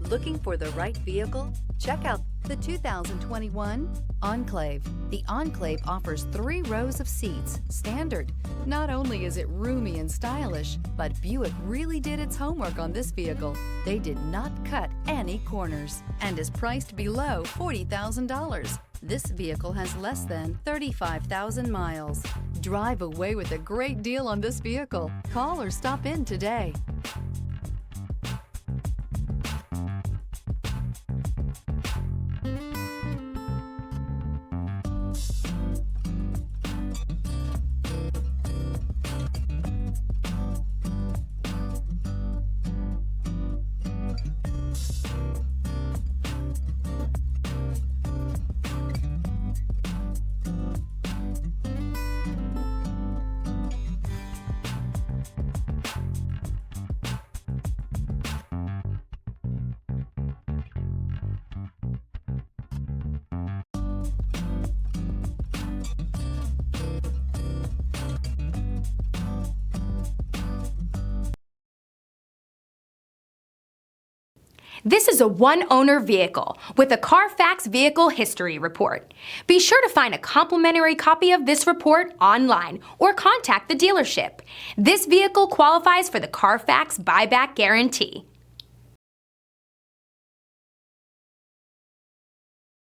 Looking for the right vehicle? Check out the 2021 Enclave. The Enclave offers 3 rows of seats, standard. Not only is it roomy and stylish, but Buick really did its homework on this vehicle. They did not cut any corners and is priced below $40,000. This vehicle has less than 35,000 miles. Drive away with a great deal on this vehicle. Call or stop in today. This is a one-owner vehicle with a Carfax Vehicle History Report. Be sure to find a complimentary copy of this report online or contact the dealership. This vehicle qualifies for the Carfax Buyback Guarantee.